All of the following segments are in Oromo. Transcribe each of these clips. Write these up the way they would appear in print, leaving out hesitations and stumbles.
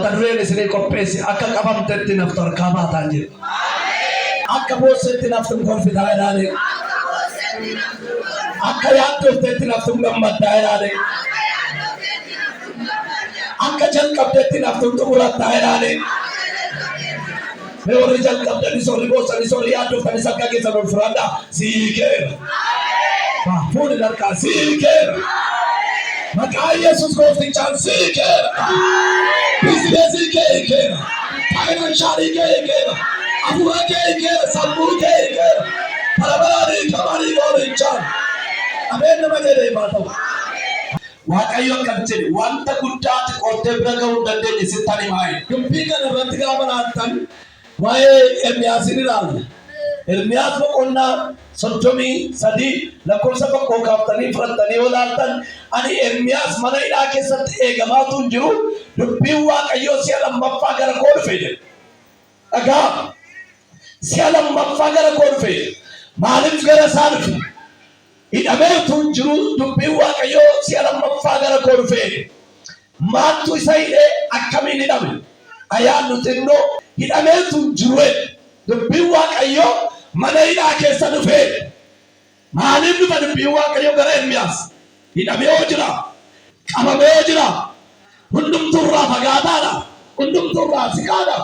mata dureen isinii qopheesse akka qabamtetti naftu harkaa baataan jedhe. Akka boossetti naftu kolfitaa jedhaanii. Akka yaaddoftetti naftu gammaddaa jedhaanii. Akka jalqabdetti naftu xumurattaa jedhaanii. Mee warri jalqabdanii soorri boossanii soorri yaaddoftanis akka keessan ol furaadhaa siikeera. Fuudhi harkaa siikeera. Maqaa Yesuus gooftichaan siikeera. Biizinasii keekeera. Faayinaansaalii keekeera. Afuura keekeera. Sammuu keekeera. Barabaadii qabaanii goonichaan. Ameen nama jedhee maa ta'u. Waaqayyo akkam jedhe wanta guddaatti qottee bira ga'uu hin dandeenye sittan himaa. Dubbii kana irratti gaafa laattan waa'ee Ermiyaasiin ilaalla. Ermiyaas boqonnaa 33 lakkoofsa 1 kaaftanii fudhattanii yoo laaltan ani Ermiyaas mana hidhaa keessatti eegamaatu hin jiru dubbiin Waaqayyoo si'a lammaffaa gara koo dhufe jedhe. Dhagaa si'a lammaffaa gara koo dhufe maaliif gara isaa dhufe? Hidhameetu hin jiru dubbiin Waaqayyoo si'a lammaffaa gara koo dhufe. Maaltu isa hidhee akkamiin hidhame? Ayyaannu xinnoo hidhameetu hin jiru dubbiin Waaqayyoo mana hidhaa keessa dhufe. Maaliif dhufa dubbiin Waaqayyoo gara Ermiyaas? Hidhamee yoo jira, qabamee yoo jira, hundumtuurraa fagaataadha, hundumtuurraa siqaadha,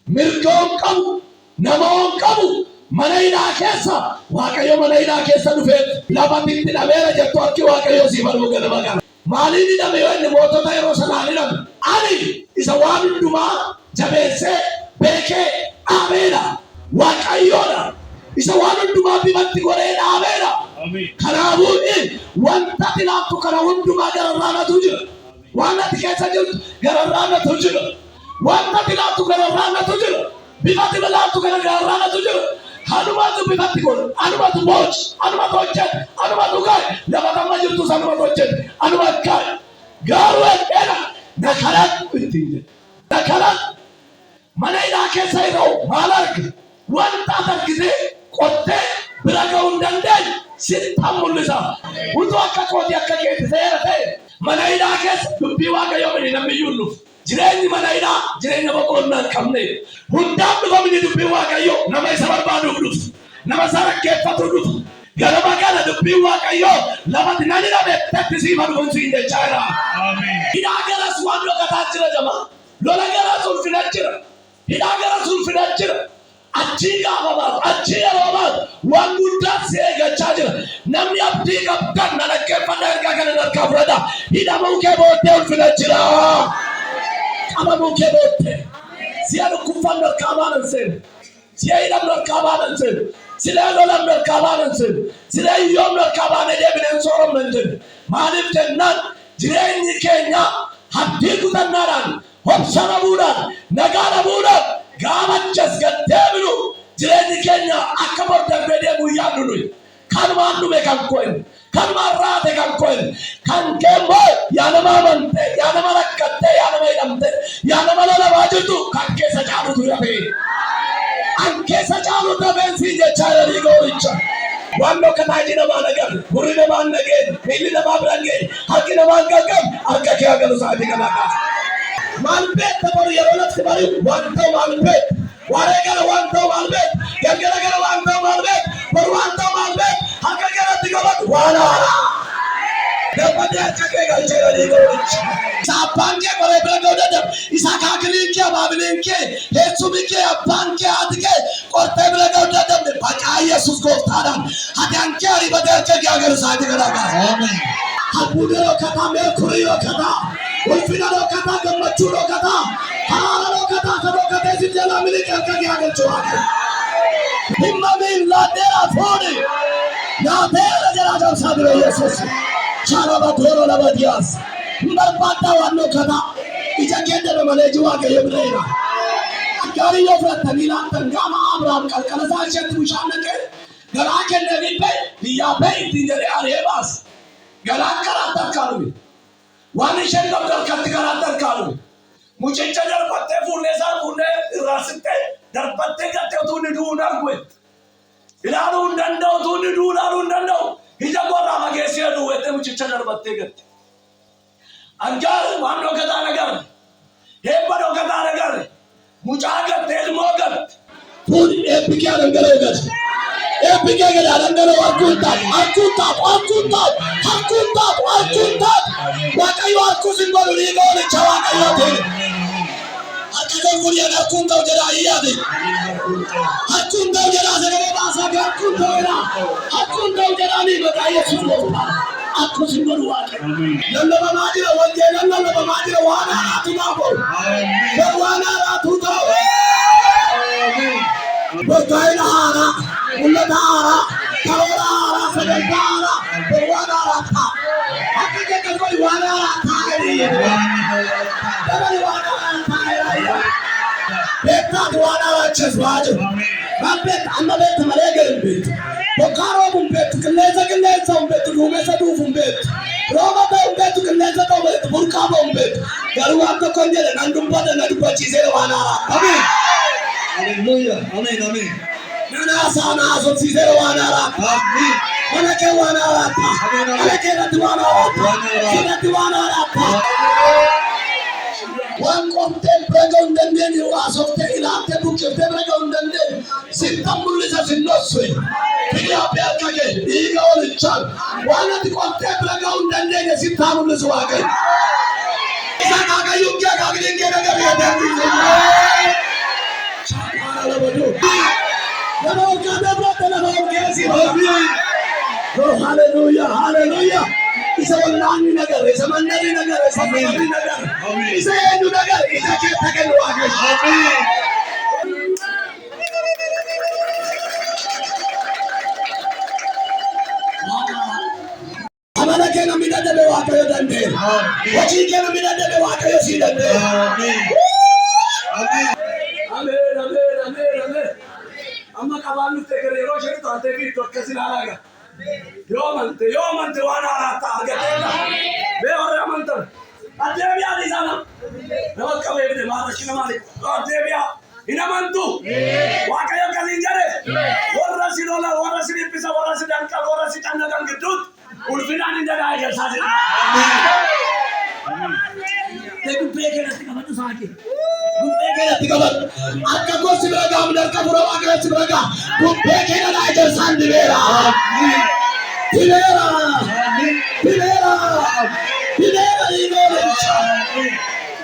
mirgoon qabu, namoon qabu, mana hidhaa keessa, Waaqayyo mana hidhaa keessa dhufe lafatti hidhameera jettu harki Waaqayyoo si baruu galma kana. Maaliif hidhame yoo inni mootota yeroo sanaan hidhame? Ani isa waan hundumaa jabeessee beekee dhaabeedha. Waaqayyoodha. Isa waan hundumaa bifatti godhee dhaabeedha. Kanaafuu wanta ati laattu kana hundumaa gararraanatu jira. Waan ati keessa jirtu gararraanatu jira. Wanta ati laattu gararraanatu jira. Bifatti laattu kana gararraanatu jira. Hanumatu bifatti godhu. Hanumatu boochi. Hanumatu hojjetu. Hanumatu gaari. Lafa kamma jirtu sanumatu hojjetu. Hanumatu gaari. Gaaruu edheedha. Nakalaan ittiin jedhu. Nakalaan mana hidhaa keessa yeroo maal arga? Wanta argitee qottee bira ga'uu hin dandeenye sittan mul'isa. Utuu akka kooti akka keetti seera ta'e mana hidhaa keessa dubbii Waaqayyoo mini namni iyyuu dhufu. Jireenyi mana hidhaa jireenya boqonnaa hin qabne. Hundaan dhufamni dubbii Waaqayyoo nama isa barbaaduuf dhufu. Nama isa rakkeeffatu dhufu. Ganama kana dubbii Waaqayyoo lafatti nan hidhame tattisiifa dhufuun jechaa jira. Hidhaa garas waan dhokataa jira jama. Lola garas ulfina jira. Hidhaa garas ulfina jira. Achii gaafabaaf achii yeroobaaf waan guddaa si eeggachaa jira. Namni abdii qabdan na dhaggeeffadha ergaa kana harkaa fudhadha. Hidhamuu kee booddee ulfina jira. Qabamuu kee booddee si'a dhukkubfannu harkaa baanan seenu. Si'a hidhamnu harkaa baanan seenu. Si'a lolamnu harkaa baanan seenu. Si'a hiyyoomnu harkaa baanee deebineen sooramne hin jennu. Maaliif jennaan jireenyi keenya abdii kutannaadhaan obsa dhabuudhaan nagaa dhabuudhaan gaamachas gaddeebinu jireenyi keenya akka bordarbee deemuu yaadnu nuyi. Kanumaan dhume kan ko'en, kanumaan raate kan ko'en, kan keemmoo yaa nama amante, yaa nama rakkatte, yaa nama hidhamte, yaa nama lolabaa jirtu kan keessa caalutu rafee. An keessa caalutu rafeen siin jechaa jedhanii gooricha. Waan dhokkataa iji namaa nagar, gurri namaa hin dhageen, miilli namaa bira hin geenye, harki namaa hin gaggab, harka kee hagalu sa'aatii kanaa kaasa. Maal beekta boru yeroo lafti bari'u waan ta'u maal beekta? Waaree gara waan ta'u maal beekta? Galgala gara waan ta'u maal beekta? Boru waan ta'u maal beekta? Harka garatti qabatu waan haaraa. Gabbadee harka kee galchee jedhanii gooricha. Isa abbaan kee qoree bira ga'uu dadhabe. Isa akaakiliin kee abaabiliin kee teessumni kee abbaan kee haati kee qortee bira ga'uu dadhabde maqaa Yesuus gooftaadhaan hadaan kee ariifatee harka kee hagalu sa'aatii kanaa kaasa. Hafuura dhokkataa meekurii dhokkataa. Ulfina dhokkataa gammachuu dhokkataa haala dhokkataa isa dhokkatee si jalaa miliqee harka kee galchuu hafe. Himma miilladheera fuudhi nyaateera jala cabsaa bira Yesuus. Sharaba toora laba diyaas. Barbaaddaa waan dhokkataa ija keenya malee iji Waaqayyo bireera. Gaarii yoo fudhattanii laattan gaafa Abrahaam qalqala isaa isheetti bishaan naqee garaa kennanii biyyaa ba'e ittiin jedhee ari'ee baase. Garaa karaatti harkaanume. Waan isheen qabdu harkatti karaatti harkaanume. Mucicha darbattee fuullee isaa fuullee irraa sittee darbattee gattee utuu inni du'u hin argu. Ilaaluu hin danda'u utuu inni du'u ilaaluu hin danda'u. Ija gorraa fageessee du'u jettee mucicha darbattee gatte. Angaar waan dhokkataa nagarra. Heebba dhokkataa mucaagat elmogat pun epikia dangalogat epikia gada dangalo arkutat wakayo arkusin baluri gole chawaka yote akaga kuria arkunta ujara iyade arkunta ujara sagale basa arkunta ujara ni bata Yesus aku simbol wake lalla mamajira wanje lalla mamajira wana atunabo wana atutao bokaina hara ulladara kalora sadara wana rata akike kaloi wana rata beta wana cheswajo babet amma bet maleger bet bokaro bumbet keleza bumbet rumesa du bumbet roma bumbet keleza bumbet burka bumbet garuwa ko konjele nandum pada nadu pachise wana amen haleluya amen nana sana so chise wana amen mana ke wana ala ke wana wan contemplate undende wasofte ilate bukete brega undende sitambulisa sinoswe pia kage iga olichal wana ti contemplate undende sitambulisa wage sana ga yugya ga ngene ga ga chapara bodu namo ga brata namo kesi oh hallelujah isa wallani nagar isa mandari nagar isa mandari nagar isa yendu nagar isa ketake luage amen amana kena midade be wakayo dande wachi kena midade be wakayo sidande amen amma kabalu tegere rosheri to ante vi to kasinalaga Yomante wana rata agatena be ora manta adebia di sana namak kawe de mara kina mali adebia ina mantu wakayo kalinjare ora sidipisa ora sidanka ora sitanga kan gedut ulfina ninda daya sajid Tegu peke na tika matu saki peke na tika mat akka ko sibraga amdar ka pura wakayo sibraga peke na daya sandi vera Pilera igole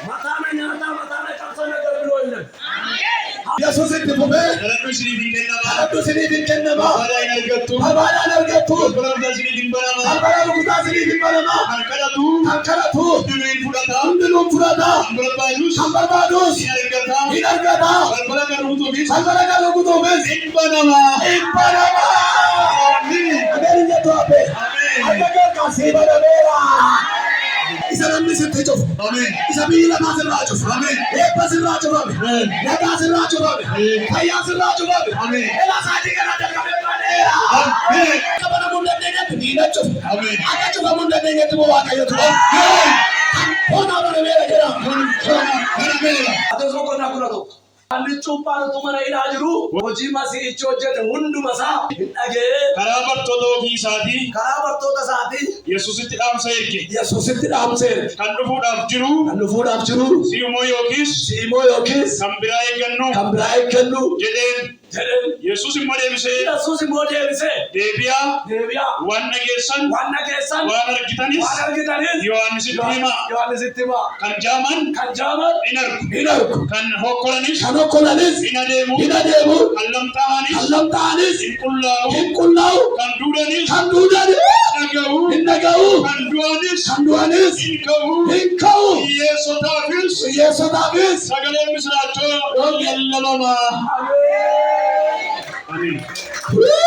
matana nyata matana kapsana garbiloinde Yesus itti fufe kadhadhu isiniif hin kennama barbaada argattu barbaada rukutaa isiniif hin banama kan kadhatu hundinuu fudhata kan barbaadus hin argata balbala kan rukutuufis hin banama Amen to ape agaga kasi banamera isa namni sitte jof amen isa bila basir rajuf amen basir rajuf amen ya basir rajuf amen kaya sir rajuf amen ela saji kana dalga banera amen kabana munde ne dina jof amen aga jof munde ne to wa kayo to amen kona banamera jara adozo kona kuna to Andi cumpaan tumana ina jiru hojii masii ichi hojjete hundumasa hin dhagee karaa bartoota isaatii Yesuusitti dhaamsa erge kan dhufuudhaaf jiru siimoo yookiis kan biraa eeggannu jedheen Yesuus immoo deebisee deebi'aa waan dhageessan waan argitanis Yohaannisitti himaa kan jaaman hin argu kan hokkolanis hin adeemu kan lamxaanis hin qullaa'u kan duudanis hin dhaga'u kan du'anis hin ka'u hiyyeessotaafis sagaleen misiraachoo lallabama. Amen.